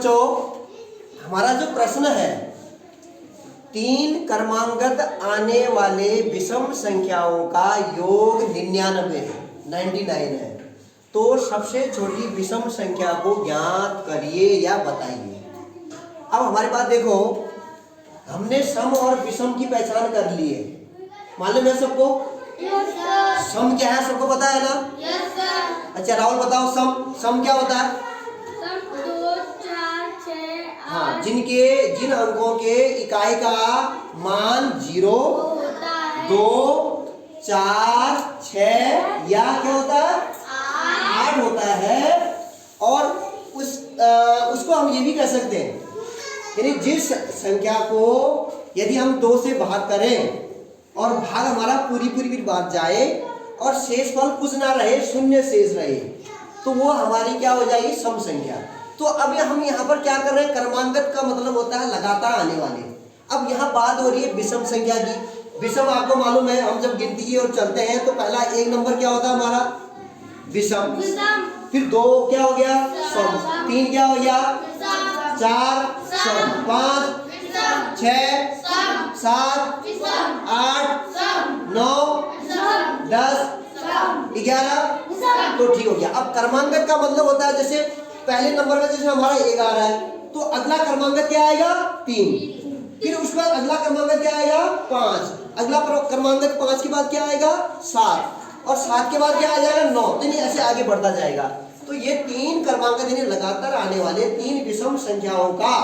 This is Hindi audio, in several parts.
बच्चों, हमारा जो प्रश्न है 3 क्रमांगत आने वाले विषम संख्याओं का योग 99 है। तो सबसे छोटी विषम संख्या को ज्ञात करिए या बताइए। अब हमारे पास देखो, हमने सम और विषम की पहचान कर ली है, मालूम है सबको? सम क्या है सबको पता है ना? अच्छा राहुल बताओ, सम क्या होता है? सम 2, 4, 6, 8 हाँ, जिन अंकों के इकाई का मान 0, होता है 2, 4, 6 या क्या होता है 8 होता है। और उसको हम ये भी कह सकते हैं, यानी जिस संख्या को यदि हम 2 से भाग करें और भाग हमारा पूरी बात जाए और शेष फल कुछ ना रहे, शून्य शेष रहे, तो वो हमारी क्या हो जाएगी? सम संख्या। तो अब हम यहाँ पर क्या कर रहे हैं? क्रमांगत का मतलब होता है लगातार आने वाले। अब यहाँ बात हो रही है विषम संख्या की। विषम आपको मालूम है, हम जब गिनती की ओर चलते हैं तो पहला 1 नंबर क्या होता है हमारा? विषम। फिर 2 क्या हो गया? सम। 3 क्या हो गया? 4 सम। 5 6 7 8 9 10 11 तो ठीक हो गया। अब क्रमांकन का मतलब होता है, जैसे पहले नंबर में जैसे हमारा 1 आ रहा है तो अगला क्रमांकन क्या आएगा? 3। फिर उसके बाद अगला क्रमांकन क्या आएगा? 5। अगला क्रमांकन 5 के बाद क्या आएगा? 7। और 7 के बाद क्या आ जाएगा? 9। तो नहीं, ऐसे आगे बढ़ता जाएगा। तो ये 3 क्रमांकन यानी लगातार आने वाले 3 विषम संख्याओं का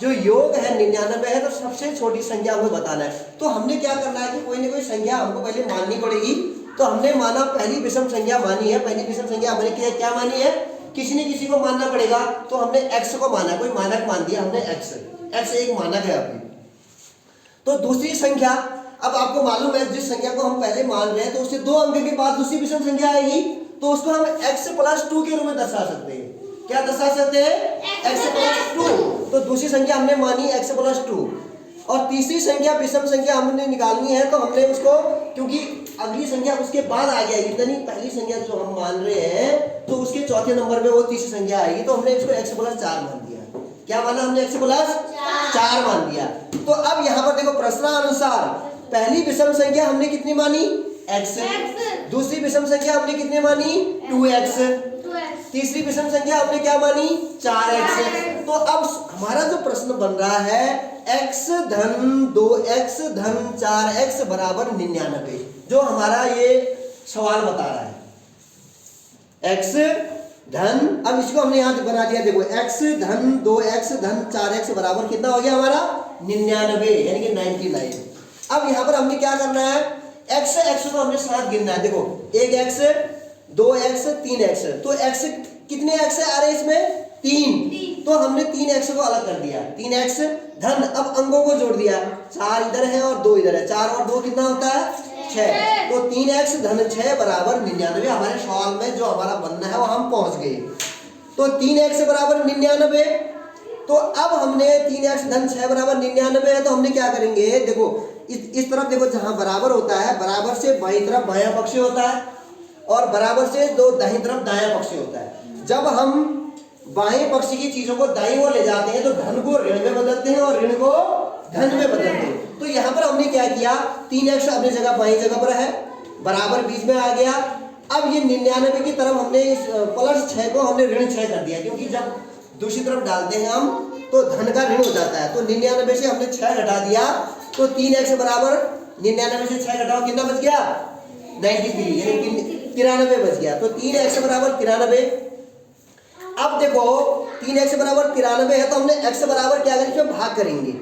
जो योग है 99 है। तो सबसे छोटी संख्या हमें बताना है। तो हमने क्या करना है कि कोई ना कोई संख्या हमको पहले माननी पड़ेगी। तो हमने माना पहली विषम संख्या मानी है। पहली विषम संख्या हमने क्या मानी है? किसी ने किसी को मानना पड़ेगा। तो हमने x को माना, कोई मानक मान दिया हमने x एक मानक है अभी। तो दूसरी संख्या, अब आपको मालूम है जिस संख्या को हम पहले मान रहे हैं तो उससे 2 अंक के बाद दूसरी विषम संख्या आएगी, तो उसको हम x + 2 के रूप में दर्शा सकते हैं। क्या दर्शा सकते हैं? x + 2। तो दूसरी संख्या हमने मानी x + 2। और तीसरी संख्या विषम संख्या हमने निकालनी है, तो हमने उसको, क्योंकि अगली संख्या उसके बाद आ जाएगी, यानी पहली संख्या जो हम मान रहे हैं तो उसके चौथे नंबर में वो तीसरी संख्या आएगी, तो हमने इसको x + 4 मान दिया। क्या माना हमने? x + 4 मान दिया। तो अब यहाँ पर देखो, प्रश्नानुसार पहली विषम संख्या हमने कितनी मानी? x। दूसरी विषम संख्या हमने कितनी मानी? 2x। तीसरी विषम संख्या हमने क्या मानी? 4x। तो अब हमारा जो प्रश्न बन रहा है x धन 2x धन 4x बराबर 99, जो हमारा ये सवाल बता रहा है। x धन, अब इसको हमने यहाँ बना दिया, देखो x धन 2x धन 4x बराबर कितना हो गया हमारा? 99, यानी कि 99। अब यहाँ पर हमने क्या करना है? x को हमने साथ गिनना है। देखो 1x 2x 3x, तो x कितने x आ रहे हैं इसमें? 3। तो हमने 3x को अलग कर दिया, 3x धन, अब अंकों को जोड़ दिया, 4 इधर है और 2 इधर है, 4 और 2 कितना होता है? 6। तो 3x धन 6 बराबर 99। हमारे सवाल में जो हमारा बनना है वो हम पहुंच गए। तो 3x बराबर 99। तो अब हमने 3x धन 6 बराबर 99 है, तो हमने क्या करेंगे? देखो इस तरफ देखो, जहां बराबर होता है, बराबर से बाईं तरफ बायां पक्ष होता है और बराबर से दाहिनी तरफ दायां पक्ष होता है। जब हम बाएं पक्ष की चीजों को दाईं ओर ले जाते हैं तो धन को ऋण में बदलते हैं और ऋण को धन में बदलते हैं। तो यहाँ पर हमने क्या किया? 3x अपनी जगह बाईं जगह पर है, बराबर बीच में आ गया। अब ये 99 की तरफ हमने इस +6 को हमने ऋण 6 कर दिया, क्योंकि जब दूसरी तरफ डालते हैं हम तो धन का ऋण हो जाता है। तो 99 से हमने 6 घटा दिया, तो 3x बराबर 99 से 6 घटाओ, कितना बच गया? 93, यानी 93 बच गया। तो 3x बराबर 93। अब देखो 3x बराबर 93 है, तो हमने x बराबर क्या करेंगे? भाग करेंगे।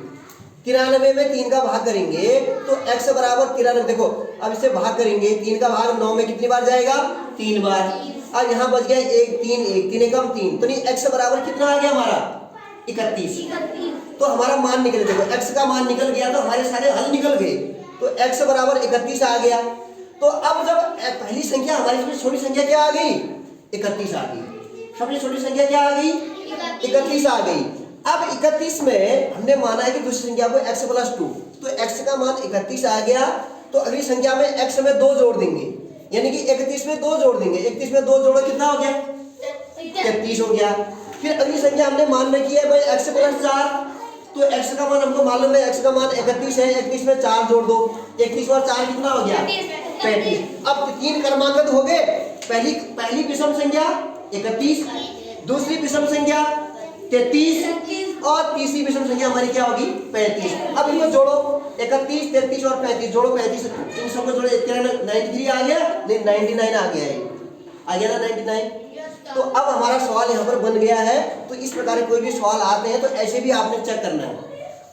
93 में 3 का भाग करेंगे तो x बराबर 93। देखो अब इसे भाग करेंगे, 3 का भाग 9 में कितनी बार जाएगा? 3 बार। अब यहाँ बच गया 1 3 1 3 एकम 3, तो नहीं x बराबर कितना आ गया हमारा? 31। तो हमारा मान निकल, देखो x का मान निकल गया तो हमारे सारे हल निकल गए। तो x बराबर 31 आ गया। तो अब जब पहली संख्या हमारी सबसे छोटी संख्या क्या आ गई? 31 आ गई। सबसे छोटी संख्या क्या आ गई? 31 आ गई। अब 31 में हमने माना है कि दूसरी संख्या को x + 2, तो x का मान 31 आ गया। तो अगली संख्या में x में 2 जोड़ देंगे, यानी कि 31 में 2 जोड़ देंगे। 31 में 2 जोड़ो कितना हो गया? 33 हो गया। फिर अगली संख्या हमने मान रखी है भाई x प्लस 4, तो x का मान हमको मालूम है, x का मान 31 है, 31 में 4 जोड़ दो, 31 और 4 कितना हो गया 35। अब 3 क्रमांक हो गए, पहली विषम संख्या 31, दूसरी विषम संख्या 33 और तीसरी विषम संख्या हमारी क्या होगी 35। अब इनको जोड़ो, 31, 33 और 35 जोड़ो, 35 इन सबको जोड़ो, 93 आ गया, नहीं 99 आ गया है, आ गया ना 99। तो अब हमारा सवाल यहाँ पर बन गया है। तो इस प्रकार कोई भी सवाल आते हैं तो ऐसे भी आपने चेक करना है,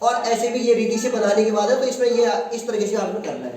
और ऐसे भी ये रीति से बनाने के बाद है तो इसमें ये इस तरीके से आपने करना है।